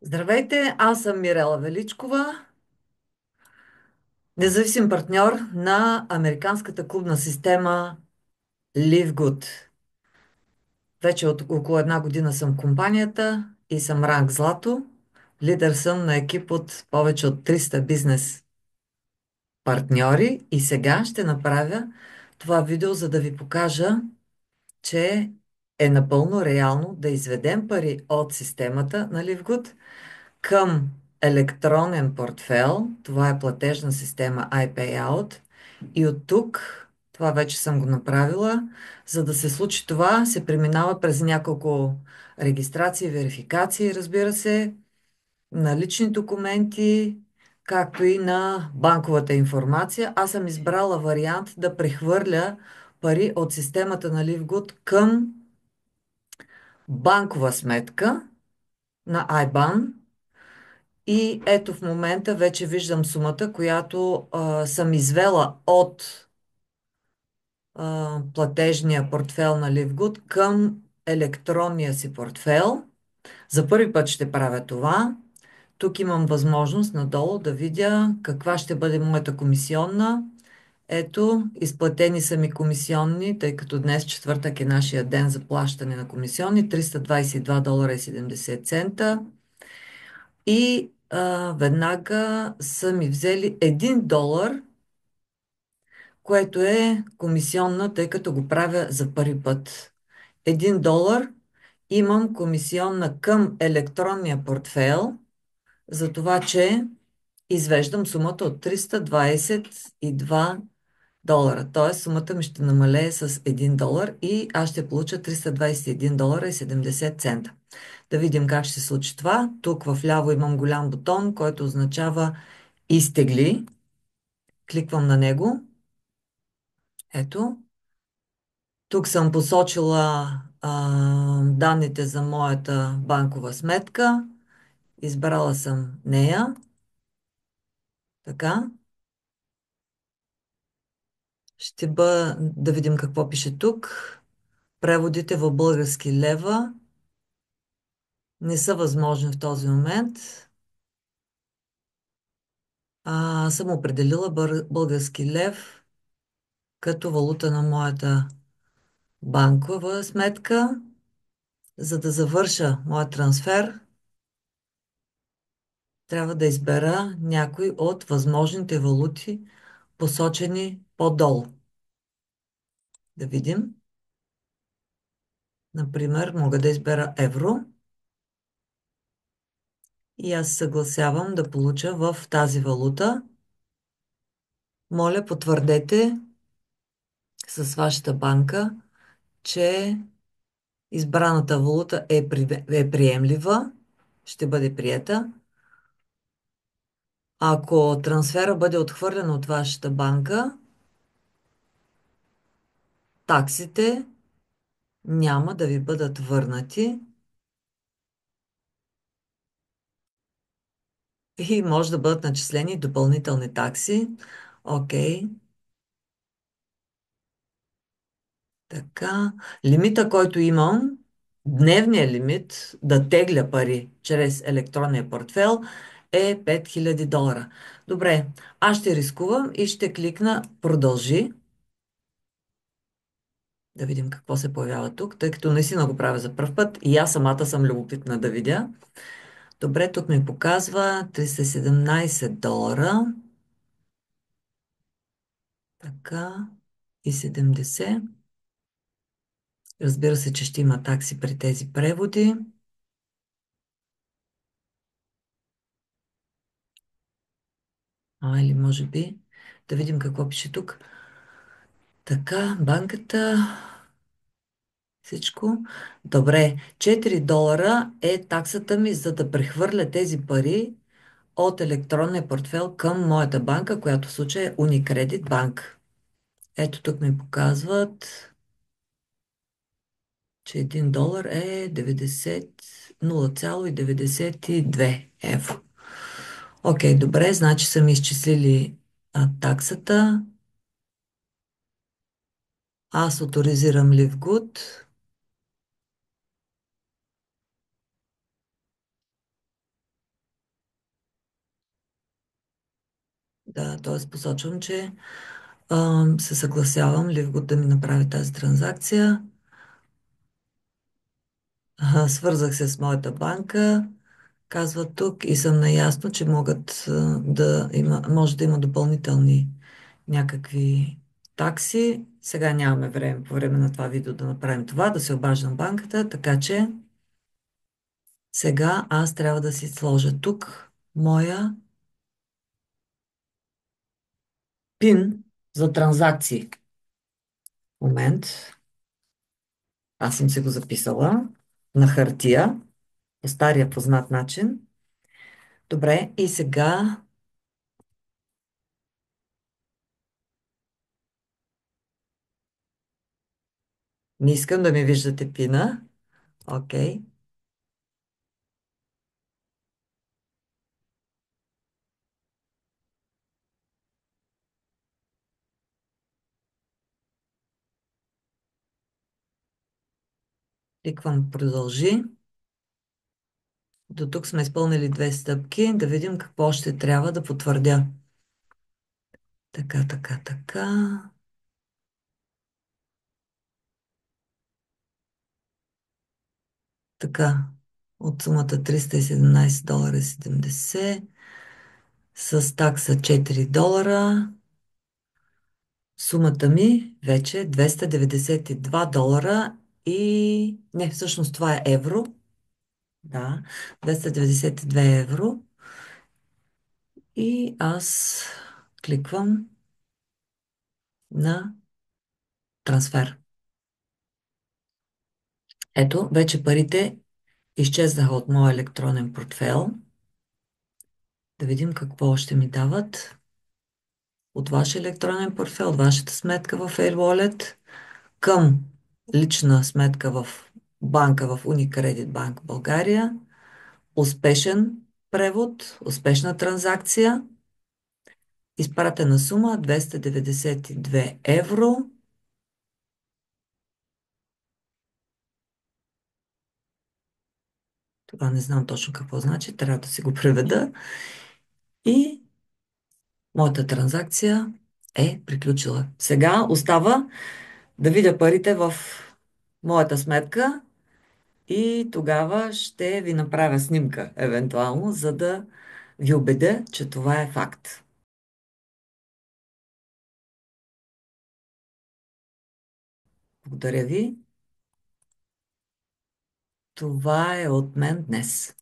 Здравейте, аз съм Мирела Величкова, независим партньор на американската клубна система LiveGood. Вече от около една година съм в компанията и съм ранг злато. Лидер съм на екип от повече от 300 бизнес партньори и сега ще направя това видео, за да ви покажа, че е напълно реално да изведем пари от системата на LiveGood към електронен портфел. Това е платежна система iPayout. И от тук, това вече съм го направила, за да се случи това, се преминава през няколко регистрации, верификации, разбира се, на лични документи, както и на банковата информация. Аз съм избрала вариант да прехвърля пари от системата на LiveGood към банкова сметка на IBAN. И ето в момента вече виждам сумата, която съм извела от платежния портфел на LiveGood към електронния си портфел. За първи път ще правя това. Тук имам възможност надолу да видя каква ще бъде моята комисионна. Ето, изплатени са ми комисионни, тъй като днес четвъртък е нашия ден за плащане на комисионни, $322,70. И веднага са ми взели $1, което е комисионна, тъй като го правя за първи път. $1 имам комисионна към електронния портфел, за това, че извеждам сумата от $322. Т.е. сумата ми ще намалее с $1 и аз ще получа $321,70. Да видим как ще се случи това. Тук в ляво имам голям бутон, който означава изтегли. Кликвам на него. Ето. Тук съм посочила данните за моята банкова сметка. Избрала съм нея. Така. Да видим какво пише тук. Преводите в български лева не са възможни в този момент. Съм определила български лев като валута на моята банкова сметка. За да завърша моя трансфер, трябва да избера някой от възможните валути, посочени по-долу. Да видим. Например, мога да избера евро и аз съгласявам да получа в тази валута. Моля, потвърдете с вашата банка, че избраната валута е приемлива, ще бъде приета. Ако трансфера бъде отхвърлен от вашата банка, таксите няма да ви бъдат върнати и може да бъдат начислени допълнителни такси. Окей. Така. Лимита, който имам, дневният лимит да тегля пари чрез електронния портфел е $5000. Добре, аз ще рискувам и ще кликна продължи. Да видим какво се появява тук, тъй като наистина го правя за пръв път и аз самата съм любопитна да видя. Добре, тук ми показва $317. Така, и 70. Разбира се, че ще има такси при тези преводи. Или може би да видим какво пише тук. Така, банката, всичко. Добре, $4 е таксата ми, за да прехвърля тези пари от електронния портфел към моята банка, която в случая е Unicredit Bank. Ето тук ми показват, че $1 е 0,92 евро. Окей, добре, значи са ми изчислили таксата. Аз авторизирам LiveGood. Да, т.е. посочвам, че се съгласявам Ливгод да ми направи тази транзакция. Свързах се с моята банка, казва тук, и съм наясно, че може да има допълнителни някакви такси. Сега нямаме време по време на това видео да направим това, да се обаждам банката, така че сега аз трябва да си сложа тук моя пин за транзакции. Момент. Аз съм си го записала на хартия по стария познат начин. Добре, и сега не искам да ми виждате пина. Окей. Кликвам продължи. До тук сме изпълнили две стъпки. Да видим какво още трябва да потвърдя. Така, така, така. Така. От сумата 317 долара и 70 с такса 4 долара. Сумата ми вече е 292 долара и... Не, всъщност това е евро. Да, 292 евро. И аз кликвам на трансфер. Ето, вече парите изчезнаха от моя електронен портфел. Да видим какво още ми дават. От вашия електронен портфел, от вашата сметка в AirWallet към лична сметка в банка в Unicredit Банк България. Успешен превод, успешна транзакция. Изпратена сума 292 евро. Това не знам точно какво значи, трябва да си го преведа. И моята транзакция е приключила. Сега остава да видя парите в моята сметка и тогава ще ви направя снимка, евентуално, за да ви убедя, че това е факт. Благодаря ви. Това е от мен днес.